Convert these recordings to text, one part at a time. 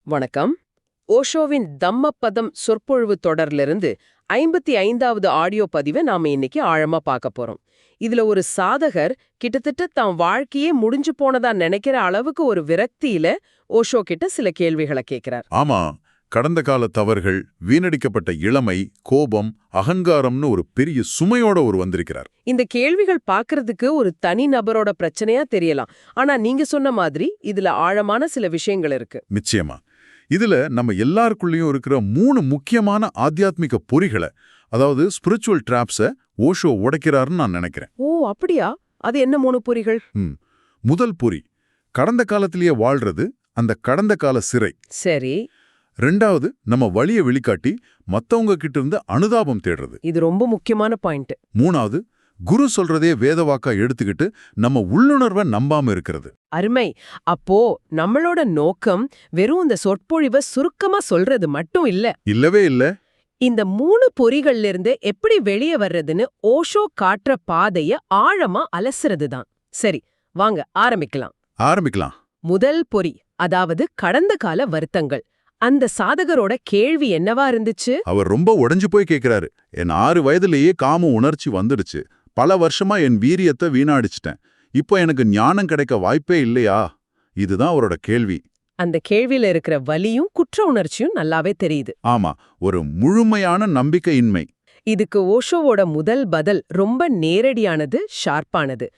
வணக்கம். ஓஷோவின் தம்மப்பதம் சொற்பொழிவு தொடர்லிருந்து 55வது ஆடியோ பதிவை நாம இன்னைக்கு ஆழமா பார்க்க போறோம். இதுல ஒரு சாதகர் கிட்டத்தட்ட தாம் வாழ்க்கையே முடிஞ்சு போனதா நினைக்கிற அளவுக்கு ஒரு விரக்தியில ஓஷோ கிட்ட சில கேள்விகளை கேட்கிறார். ஆமா, கடந்த கால தவறுகள், வீணடிக்கப்பட்ட இளமை, கோபம், அகங்காரம்னு ஒரு பெரிய சுமையோட ஒரு வந்திருக்கிறார். இந்த கேள்விகள் பார்க்கறதுக்கு ஒரு தனி நபரோட பிரச்சனையா தெரியலாம். ஆனா நீங்க சொன்ன மாதிரி இதுல ஆழமான சில விஷயங்கள் இருக்கு. நிச்சயமா. இதுல நம்ம எல்லாருக்குள்ளேயும் இருக்கிற 3 முக்கியமான ஆத்தியாத்மிக பொறிகளை, அதாவது ஸ்பிரிச்சுவல் டிராப்ஸ ஓஷோ உடைக்கிறாருன்னு நான் நினைக்கிறேன். ஓ அப்படியா? அது என்ன 3 பொறிகள்? முதல் பொறி, கடந்த காலத்திலேயே வாழ்றது, அந்த கடந்த கால சிறை. சரி. 2வது, நம்ம வழியை வெளிக்காட்டி மத்தவங்க கிட்ட இருந்து அனுதாபம் தேடுறது. இது ரொம்ப முக்கியமான பாயிண்ட். 3வது, குரு சொல்றதே வேதவாக்கா எடுத்துக்கிட்டு நம்ம உள்ளுணர்வை நம்பாம இருக்கிறது. அருமை. அப்போ நம்மளோட நோக்கம் வெறும் இந்த சொற்பொழிவை சுருக்கமா சொல்றது மட்டும் இல்ல. இல்லவே இல்ல. இந்த 3 பொறிகள்ல இருந்து எப்படி வெளியே வர்றதுன்னு ஓஷோ காட்டுற பாதைய ஆழமா அலசுறது தான். சரி, வாங்க ஆரம்பிக்கலாம். முதல் பொறி, அதாவது கடந்த கால வருத்தங்கள். அந்த சாதகரோட கேள்வி என்னவா இருந்துச்சு? அவர் ரொம்ப உடைஞ்சு போய் கேக்குறாரு. என் 6 வயதிலேயே காம உணர்ச்சி வந்துடுச்சு. பல வருஷமா என் வீரியத்தை வீணாடிச்சிட்டேன். இப்போ எனக்கு ஞானம் கிடைக்க வாய்ப்பே இல்லையா? இதுதான் அவரோட கேள்வி. அந்த கேள்வியில இருக்கிற வலியும் குற்ற உணர்ச்சியும் நல்லாவே தெரியுது. ஆமா, ஒரு முழுமையான நம்பிக்கையின்மை. இதுக்கு ஓஷோவோட முதல் பதில் ரொம்ப நேரடியானது, ஷார்ப்பானது.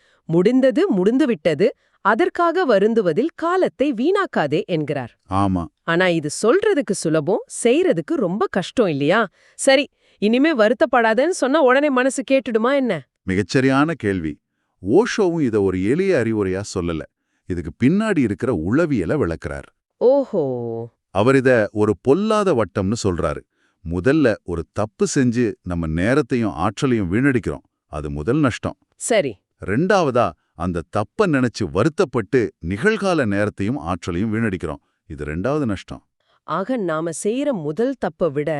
முடிந்து விட்டது, அதற்காக வருந்துவதில் காலத்தை வீணாக்காதே என்கிறார். ஆமா. ஆனா இது சொல்றதுக்கு சுலபம், செய்யறதுக்கு ரொம்ப கஷ்டம் இல்லையா? சரி, இனிமே வருத்தப்படாதேன்னு சொன்னா உடனே மனசு கேட்டுடுமா என்ன? மிகச்சரியான கேள்வி. ஓஷோவும் இத ஒரு எளிய அறிவுரையா சொல்லல. இதுக்கு பின்னாடி இருக்கிற உளவியலை விளக்குறார். ஓஹோ. அவர் இத ஒரு பொல்லாத வட்டம்னு சொல்றாரு. முதல்ல ஒரு தப்பு செஞ்சு நம்ம நேரத்தையும் ஆற்றலையும் வீணடிக்கிறோம். அது முதல் நஷ்டம். சரி. 2வதா, அந்த தப்ப நினைச்சு வருத்தப்பட்டு நிகழ்கால நேரத்தையும் ஆற்றலையும் வீணடிக்கிறோம். இது 2வது நஷ்டம். ஆக நாம செய்யற முதல் தப்ப விட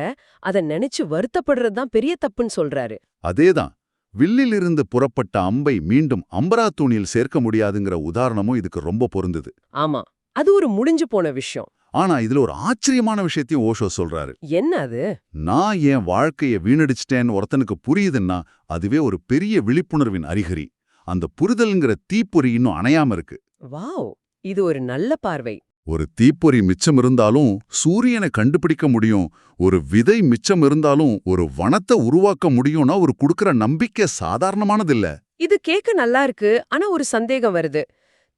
அத நினைச்சு வருத்தப்படுறதுதான் பெரிய தப்புன்னு சொல்றாரு. அதேதான். வில்லிலிருந்து புறப்பட்ட அம்பை மீண்டும் அம்பராத்தூணில் சேர்க்க முடியாதுங்கிற உதாரணமும் இதுக்கு ரொம்ப பொருந்துது. ஆமா, அது ஒரு முடிஞ்சு போன விஷயம். ஆனா இதுல ஒரு ஆச்சரியமான விஷயத்தையும் ஓஷோ சொல்றாரு. என்ன அது? நான் என் வாழ்க்கைய வீணடிச்சிட்டேன்னு ஒருத்தனுக்கு புரியுதுன்னா அதுவே ஒரு பெரிய விழிப்புணர்வின் அறிகுறி. அந்த புரிதல்ங்கிற தீப்பொறி இன்னும் அணையாம இருக்கு. வாவ், இது ஒரு நல்ல பார்வை. ஒரு தீப்பொறி மிச்சம் இருந்தாலும் சூரியனை கண்டுபிடிக்க முடியும். ஒரு விதை மிச்சம் இருந்தாலும் ஒரு வனத்தை உருவாக்க முடியும்னா ஒரு குடுக்கிற நம்பிக்கை சாதாரணமானதில்ல. இது கேட்க நல்லா இருக்கு. ஆனா ஒரு சந்தேகம் வருது.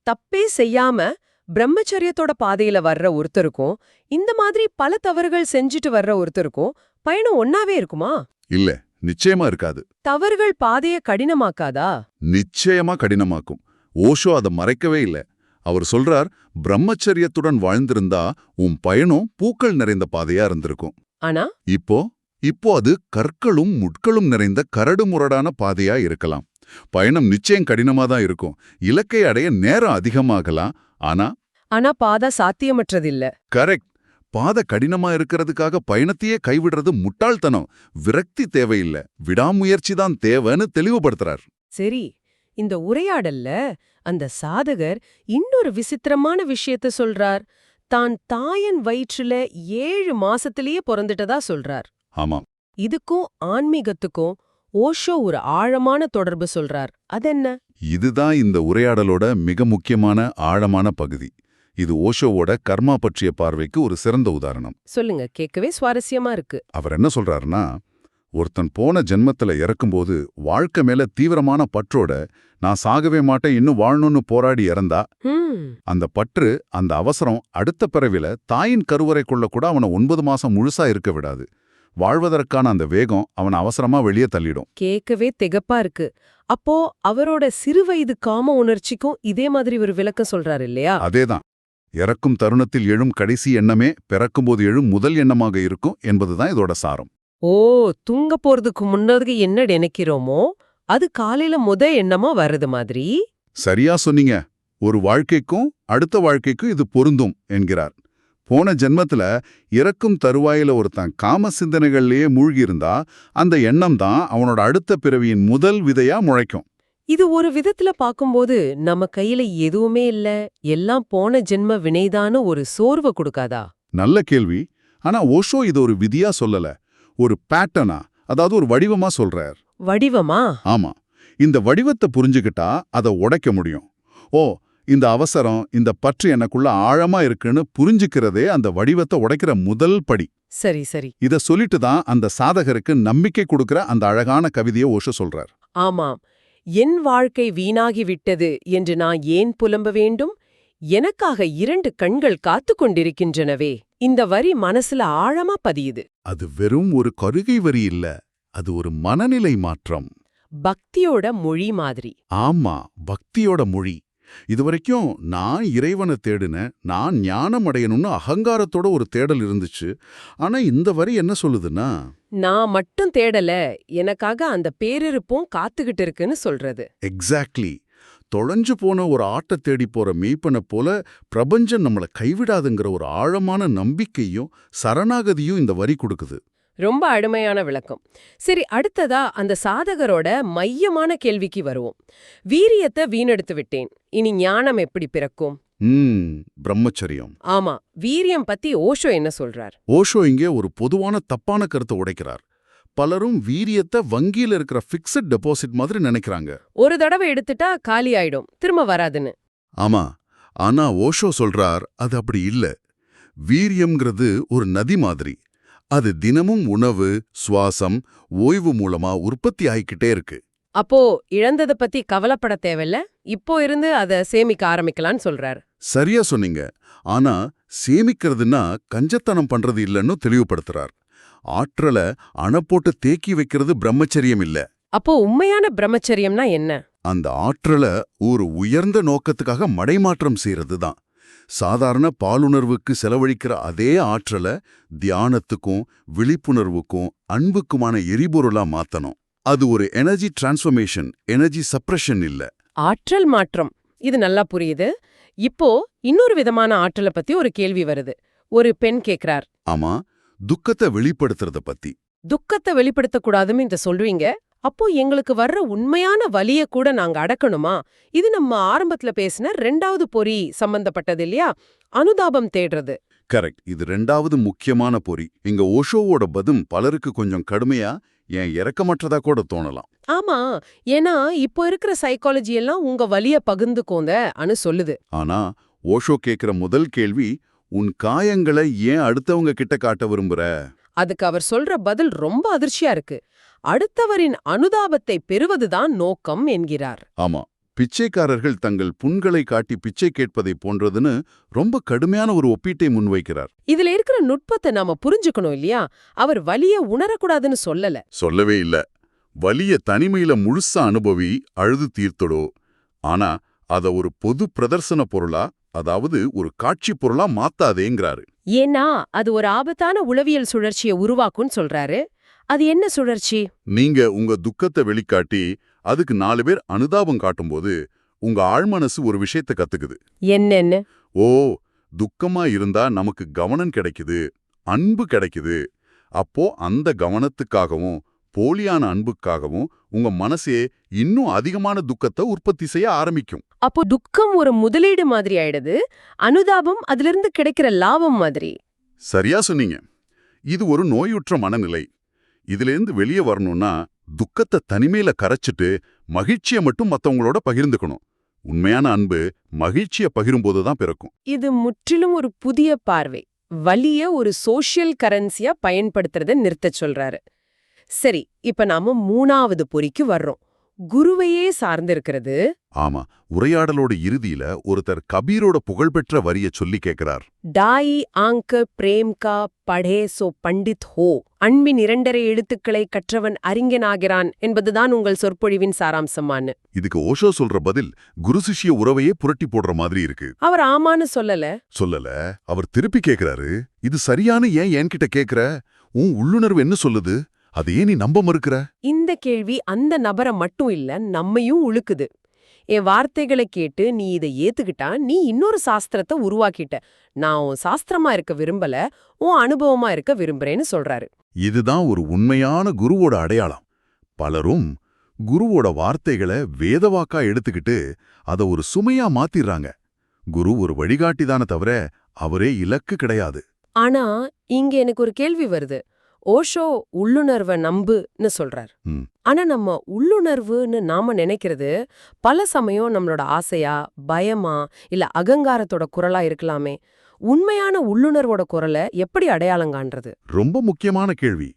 தப்பே செய்யாம பிரம்மச்சரியத்தோட பாதையில வர்ற ஒருத்தருக்கும் இந்த மாதிரி பல தவறுகள் செஞ்சுட்டு வர்ற ஒருத்தருக்கும் பயணம் ஒன்னாவே இருக்குமா? இல்ல, நிச்சயமா இருக்காது. தவறுகள் பாதைய கடினமாக்காதா? நிச்சயமா கடினமாக்கும். ஓஷோ அதை மறைக்கவே இல்ல. அவர் சொல்றார், பிரம்மச்சரியத்துடன் வாழ்ந்திருந்தா உன் பயணம் பூக்கள் நிறைந்த பாதையா இருந்திருக்கும். ஆனா இப்போ அது கற்களும் முட்களும் நிறைந்த கரடுமுரடான பாதையா இருக்கலாம். பயணம் நிச்சயம் கடினமா தான் இருக்கும். இலக்கை அடைய நேரம் அதிகமாகலாம். ஆனா பாதை சாத்தியமற்றதில்ல. கரெக்ட். பாதை கடினமா இருக்கிறதுக்காக பயணத்தையே கைவிடுறது முட்டாள்தனம். விரக்தி தேவையில்ல, விடாமுயற்சி தான் தேவைன்னு தெளிவுபடுத்துறார். சரி, இந்த உரையாடல்ல அந்த சாதகர் இன்னொரு விசித்திரமான விஷயத்த சொல்றார். தான் தாயன் வயிற்றுல 7 மாசத்திலேயே பிறந்துட்டதா சொல்றார். ஆமாம். இதுக்கும் ஆன்மீகத்துக்கும் ஓஷோ ஒரு ஆழமான தொடர்பு சொல்றார். அதென்ன? இதுதான் இந்த உரையாடலோட மிக முக்கியமான ஆழமான பகுதி. இது ஓஷோவோட கர்மா பற்றிய பார்வைக்கு ஒரு சிறந்த உதாரணம். சொல்லுங்க, கேட்கவே சுவாரஸ்யமா இருக்கு. அவர் என்ன சொல்றாருன்னா, ஒருத்தன் போன ஜென்மத்துல இறக்கும்போது வாழ்க்கை மேல தீவிரமான பற்றோட நான் சாகவே மாட்டேன், இன்னும் வாழணும்னு போராடி இறந்தா, அந்த பற்று, அந்த அவசரம் அடுத்த பிறவில தாயின் கருவறைக்குள்ள கூட அவனை 9 மாசம் முழுசா இருக்க விடாது. வாழ்வதற்கான அந்த வேகம் அவனை அவசரமா வெளியே தள்ளிடும். கேட்கவே திகப்பா இருக்கு. அப்போ அவரோட சிறு வயது காம உணர்ச்சிக்கும் இதே மாதிரி ஒரு விளக்கம் சொல்றாரு இல்லையா? அதேதான். இறக்கும் தருணத்தில் எழும் கடைசி எண்ணமே பிறக்கும்போது எழும் முதல் எண்ணமாக இருக்கும் என்பதுதான் இதோட சாரம். ஓ, தூங்க போறதுக்கு முன்னதுக்கு என்ன நினைக்கிறோமோ அது காலையில எண்ணமா வருது மாதிரி. சரியா சொன்னீங்க. ஒரு வாழ்க்கைக்கும் அடுத்த வாழ்க்கைக்கும் இது பொருந்தும் என்கிறார். போன ஜென்மத்துல இறக்கும் தருவாயில ஒருத்தன் காம சிந்தனைகள்லயே மூழ்கியிருந்தா அந்த எண்ணம் தான் அவனோட அடுத்த பிறவியின் முதல் விதையா முளைக்கும். இது ஒரு விதத்துல பாக்கும்போது நம்ம கையில எதுவுமே இல்ல, எல்லாம் போன ஜென்ம வினைதான்னு ஒரு சோர்வை கொடுக்காதா? நல்ல கேள்வி. ஆனா ஓஷோ இது ஒரு விதியா சொல்லல, ஒரு பேட்டர்னா, அதாவது ஒரு வடிவமா சொல்றார். வடிவமா? ஆமா. இந்த வடிவத்தை புரிஞ்சுக்கிட்டா அதை உடைக்க முடியும். ஓ, இந்த அவசரம், இந்த பற்று எனக்குள்ள ஆழமா இருக்குன்னு புரிஞ்சுக்கிறதே அந்த வடிவத்தை உடைக்கிற முதல் படி. சரி சரி. இத சொல்லிட்டு தான் அந்த சாதகருக்கு நம்பிக்கை கொடுக்கிற அந்த அழகான கவிதையை ஓஷோ சொல்றார். ஆமாம். என் வாழ்க்கை வீணாகி விட்டது என்று நான் ஏன் புலம்ப வேண்டும்? எனக்காக 2 கண்கள் காத்து கொண்டிருக்கின்றனவே. இந்த வரி மனசுல ஆழமா பதியுது. அது வெறும் ஒரு கருகை வரி இல்ல, அது ஒரு மனநிலை மாற்றம். பக்தியோட மொழி மாதிரி. ஆமா, பக்தியோட மொழி. இதுவரைக்கும் நான் இறைவனை தேடினேன், நான் ஞானம் அடையணும்னு அகங்காரத்தோட ஒரு தேடல் இருந்துச்சு. ஆனா இந்த வரி என்ன சொல்லுதுன்னா, நான் மட்டும் தேடல, எனக்காக அந்த பேரிருப்பும் காத்துக்கிட்டு இருக்குன்னு சொல்றது. எக்ஸாக்ட்லி, தொலைஞ்சு போன ஒரு ஆட்டை தேடி போற மேய்ப்பனை போல பிரபஞ்சம் நம்மள கைவிடாதுங்கிற ஒரு ஆழமான நம்பிக்கையும் சரணாகதியும் இந்த வரி கொடுக்குது. ரொம்ப அருமையான விளக்கம். சரி, அடுத்ததா அந்த சாதகரோட மையமான கேள்விக்கு வருவோம். வீரியத்தை வீணெடுத்து விட்டேன், இனி ஞானம் எப்படி பிறக்கும்? பிரம்மச்சரியம். ஆமா, வீரியம் பத்தி ஓஷோ என்ன சொல்றார்? ஓஷோ இங்கே ஒரு பொதுவான தப்பான கருத்தை உடைக்கிறார். பலரும் வீரியத்தை வங்கியில இருக்கிற ஃபிக்ஸட் டெபாசிட் மாதிரி நினைக்கிறாங்க. ஒரு தடவை எடுத்துட்டா காலி ஆயிடும், திரும்ப வராதுன்னு. ஆமா, ஆனா ஓஷோ சொல்றார் அது அப்படி இல்ல. வீரியம்ங்கிறது ஒரு நதி மாதிரி. அது தினமும் உணவு, சுவாசம், ஓய்வு மூலமா உற்பத்தி ஆயிக்கிட்டே இருக்கு. அப்போ இழந்ததை பத்தி கவலைப்பட தேவையில்ல, இப்போ இருந்து அதை சேமிக்க ஆரம்பிக்கலான்னு சொல்றார். சரியா சொன்னீங்க. ஆனா சேமிக்கிறதுனா கஞ்சத்தனம் பண்றது இல்லைன்னு தெளிவுபடுத்துறார். ஆற்றலை அணப்போட்டு தேக்கி வைக்கிறது பிரம்மச்சரியம் இல்ல. அப்போ உண்மையான பிரம்மச்சரியம்னா என்ன? அந்த ஆற்றலை ஒரு உயர்ந்த நோக்கத்துக்காக மடைமாற்றம் செய்யறது தான். சாதாரண பாலுணர்வுக்கு செலவழிக்கிற அதே ஆற்றலை தியானத்துக்கும் விழிப்புணர்வுக்கும் அன்புக்குமான எரிபொருளா மாத்தணும். அது ஒரு எனர்ஜி டிரான்ஸ்ஃபர்மேஷன், எனர்ஜி சப்ரஷன் இல்ல. ஆற்றல் மாற்றம், இது நல்லா புரியுது. இப்போ இன்னொரு விதமான ஆற்றலை பத்தி ஒரு கேள்வி வருது. ஒரு பெண் கேக்குறார். ஆமா, துக்கத்தை வெளிப்படுத்துறத பத்தி. துக்கத்தை வெளிப்படுத்தக்கூடாதுன்னு இந்த சொல்றீங்க, அப்போ எங்களுக்கு வர்ற உண்மையான வலிய கூட நாங்க அடக்கணுமா? இது நம்ம ஆரம்பத்துல பேசின 2வது பொறி சம்பந்தப்பட்டது இல்லையா? அனுதாபம் தேடுறது. கரெக்ட். இது 2வது முக்கியமான பொறி. இங்க ஓஷோவோட பதில் பலருக்கு கொஞ்சம் கடுமையா, ஏன் இரக்கமற்றதா கூட தோணலாம். ஆமா, ஏன்னா இப்போ இருக்கிற சைக்காலஜி எல்லாம் உங்க வலிய பகிர்ந்துக்கோங்க அனு சொல்லுது. ஆனா ஓஷோ கேக்குற முதல் கேள்வி, உன் காயங்களை ஏன் அடுத்தவங்க கிட்ட காட்ட விரும்புற? அதுக்கு அவர் சொல்ற பதில் ரொம்ப அதிர்ச்சியா இருக்கு. அடுத்தவரின் அனுதாபத்தை பெறுவதுதான் நோக்கம் என்கிறார். ஆமா, பிச்சைக்காரர்கள் தங்கள் புண்களை காட்டி பிச்சை கேட்பதை போன்றதுன்னு ரொம்ப கடுமையான ஒரு ஒப்பீட்டை முன்வைக்கிறார். இதுல இருக்கிற நுட்பத்தை நாம புரிஞ்சுக்கணும் இல்லையா? அவர் வலிய உணரக்கூடாதுன்னு சொல்லவே இல்ல. வலிய தனிமையில முழுசா அனுபவி, அழுது தீர்த்தடோ. ஆனா அத ஒரு பொது பிரதர்சன பொருளா, அதாவது ஒரு காட்சி பொருளா மாத்தாதேங்கிறாரு. ஏன்னா அது ஒரு ஆபத்தான உளவியல் சுழற்சியை உருவாக்கும்னு சொல்றாரு. அது என்ன சுழற்சி? நீங்க உங்க துக்கத்தை வெளிக்காட்டி அதுக்கு 4 பேர் அனுதாபம் காட்டும்போது உங்க ஆழ்மனசு ஒரு விஷயத்தை கத்துக்குது. என்னன்னு? ஓ, துக்கமா இருந்தா நமக்கு கவனம் கிடைக்குது, அன்பு கிடைக்குது. அப்போ அந்த கவனத்துக்காகவும் போலியான அன்புக்காகவும் உங்க மனசே இன்னும் அதிகமான துக்கத்தை உற்பத்தி செய்ய ஆரம்பிக்கும். அப்போ துக்கம் ஒரு முதலீடு மாதிரி ஆயிடுது, அனுதாபம் அதிலிருந்து கிடைக்கிற லாபம் மாதிரி. சரியா சொன்னீங்க. இது ஒரு நோயுற்ற மனநிலை. இதிலேருந்து வெளியே வரணும்னா துக்கத்தை தனிமையில கரைச்சிட்டு மகிழ்ச்சியை மட்டும் மத்தவங்களோட பகிர்ந்துக்கணும். உண்மையான அன்பு மகிழ்ச்சியை பகிரும்போது தான் பிறக்கும். இது முற்றிலும் ஒரு புதிய பார்வை. வலிய ஒரு சோஷியல் கரன்சியா பயன்படுத்துறத நிறுத்தச் சொல்றாரு. சரி, இப்ப நாம 3வது பொறிக்கு வர்றோம். குருவையே சார்ந்திருக்கிறது. ஆமா, உரையாடலோட இறுதியில ஒருத்தர் கபீரோட புகழ்பெற்ற வரிய சொல்லி கேட்கிறார். டாயி ஆங்க பிரேம் கா படே சோ பண்டித் ஹோ. அன்பின் 2½ எழுத்துக்களை கற்றவன் அறிஞனாகிறான் என்பதுதான் உங்கள் சொற்பொழிவின் சாராம்சமானு. இதுக்கு ஓஷோ சொல்ற பதில் குரு சிஷ்ய உறவையே புரட்டி போடுற மாதிரி இருக்கு. அவர் ஆமான்னு சொல்லல. அவர் திருப்பி கேட்கிறாரு, இது சரியான ஏன் என்கிட்ட கேட்கிற? உன் உள்ளுணர்வு என்ன சொல்லுது? அதையே நீ நம்ப மறுக்கிற? இந்த கேள்வி அந்த நபரை மட்டும் இல்ல, நம்மையும் உழுக்குது. என் வார்த்தைகளை கேட்டு நீ இதை ஏத்துக்கிட்டா நீ இன்னொரு சாஸ்திரத்தை உருவாக்கிட்ட. நான் உன் சாஸ்திரமா இருக்க விரும்பல, உன் அனுபவமா இருக்க விரும்புறேன்னு சொல்றாரு. இதுதான் ஒரு உண்மையான குருவோட அடையாளம். பலரும் குருவோட வார்த்தைகளை வேதவாக்கா எடுத்துக்கிட்டு அதை ஒரு சுமையா மாத்திடுறாங்க. குரு ஒரு வழிகாட்டிதான தவிர அவரே இலக்கு கிடையாது. ஆனா இங்க எனக்கு ஒரு கேள்வி வருது. ஓஷோ உள்ளுணர்வை நம்புன்னு சொல்றார். ம். ஆனா நம்ம உள்ளுணர்வுன்னு நாம நினைக்கிறது பல சமயம் நம்மளோட ஆசையா, பயமா, இல்ல அகங்காரத்தோட குரலா இருக்கலாமே. உண்மையான உள்ளுணர்வோட குரலை எப்படி அடையாளம் காண்றது? ரொம்ப முக்கியமான கேள்வி.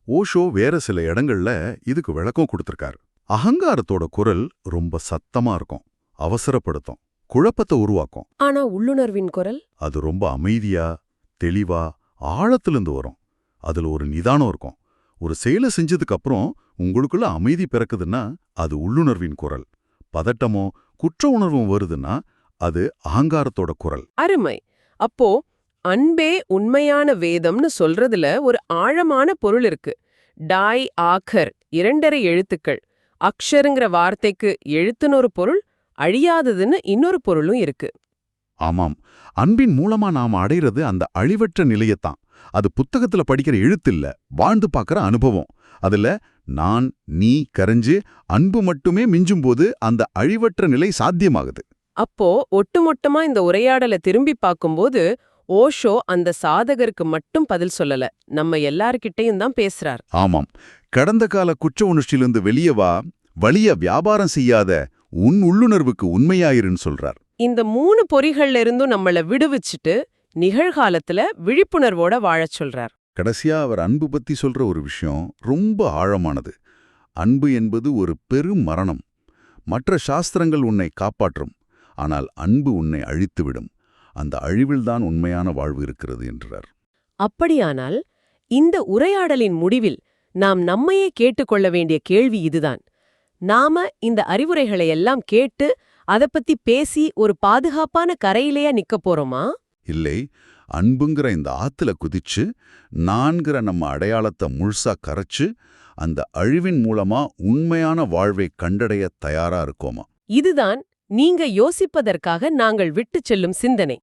ஓஷோ வேற சில இடங்கள்ல இதுக்கு விளக்கம் கொடுத்திருக்காரு. அகங்காரத்தோட குரல் ரொம்ப சத்தமா இருக்கும், அவசரப்படுத்தும், குழப்பத்தை உருவாக்கும். ஆனா உள்ளுணர்வின் குரல் அது ரொம்ப அமைதியா, தெளிவா, ஆழத்திலிருந்து வரும். அதுல ஒரு நிதானம் இருக்கும். ஒரு செயலை செஞ்சதுக்கு அப்புறம் உங்களுக்குள்ள அமைதி பிறக்குதுன்னா அது உள்ளுணர்வின் குரல். பதட்டமோ குற்ற உணர்வும் வருதுன்னா அது அகங்காரத்தோட குரல். அருமை. அப்போ அன்பே உண்மையான வேதம்னு சொல்றதுல ஒரு ஆழமான பொருள் இருக்கு. டாய் ஆக்கர் 2 எழுத்துக்கள். அக்ஷருங்கிற வார்த்தைக்கு எழுத்துன்னு ஒரு பொருள், அழியாததுன்னு இன்னொரு பொருளும் இருக்கு. ஆமாம், அன்பின் மூலமா நாம அடையிறது அந்த அழிவற்ற நிலையத்தான். அது புத்தகத்துல படிக்கிற எழுத்தில்ல, வாழ்ந்து பார்க்கற அனுபவம். அதுல நான் நீ கரைஞ்சு அன்பு மட்டுமே மிஞ்சும்போது அந்த அழிவற்ற நிலை சாத்தியமாகுது. அப்போ ஒட்டுமொத்தமா இந்த உரையாடலை திரும்பி பார்க்கும்போது ஓஷோ அந்த சாதகருக்கு மட்டும் பதில் சொல்லல, நம்ம எல்லார்கிட்டயும் தான் பேசுறார். ஆமாம், கடந்த கால குற்ற உணர்ச்சியிலிருந்து வெளியே வா, வலிய வியாபாரம் செய்யாத, உன் உள்ளுணர்வுக்கு உண்மையாயிருன்னு சொல்றார். இந்த 3 பொறிகள்ல இருந்தும் நம்மள விடுவிச்சுட்டு நிகழ்காலத்துல விழிப்புணர்வோட வாழச் சொல்றார். கடைசியா அவர் அன்பு பத்தி சொல்ற ஒரு விஷயம் ரொம்ப ஆழமானது. அன்பு என்பது ஒரு பெரும் மரணம். மற்ற சாஸ்திரங்கள் உன்னை காப்பாற்றும், ஆனால் அன்பு உன்னை அழித்துவிடும். அந்த அழிவில்தான் உண்மையான வாழ்வு இருக்கிறது என்றார். அப்படியானால் இந்த உரையாடலின் முடிவில் நாம் நம்மையே கேட்டுக்கொள்ள வேண்டிய கேள்வி இதுதான். நாம இந்த அறிவுரைகளை எல்லாம் கேட்டு அதை பத்தி பேசி ஒரு பாதுகாப்பான கரையிலேயே நிக்க போறோமா? இல்லை, அன்புங்கிற இந்த ஆத்துல குதிச்சு நான்கிற நம்ம அடையாளத்தை முழுசா கரைச்சு அந்த அழிவின் மூலமா உண்மையான வாழ்வை கண்டடைய தயாரா இருக்கோமா? இதுதான் நீங்க யோசிப்பதற்காக நாங்கள் விட்டுச் செல்லும் சிந்தனை.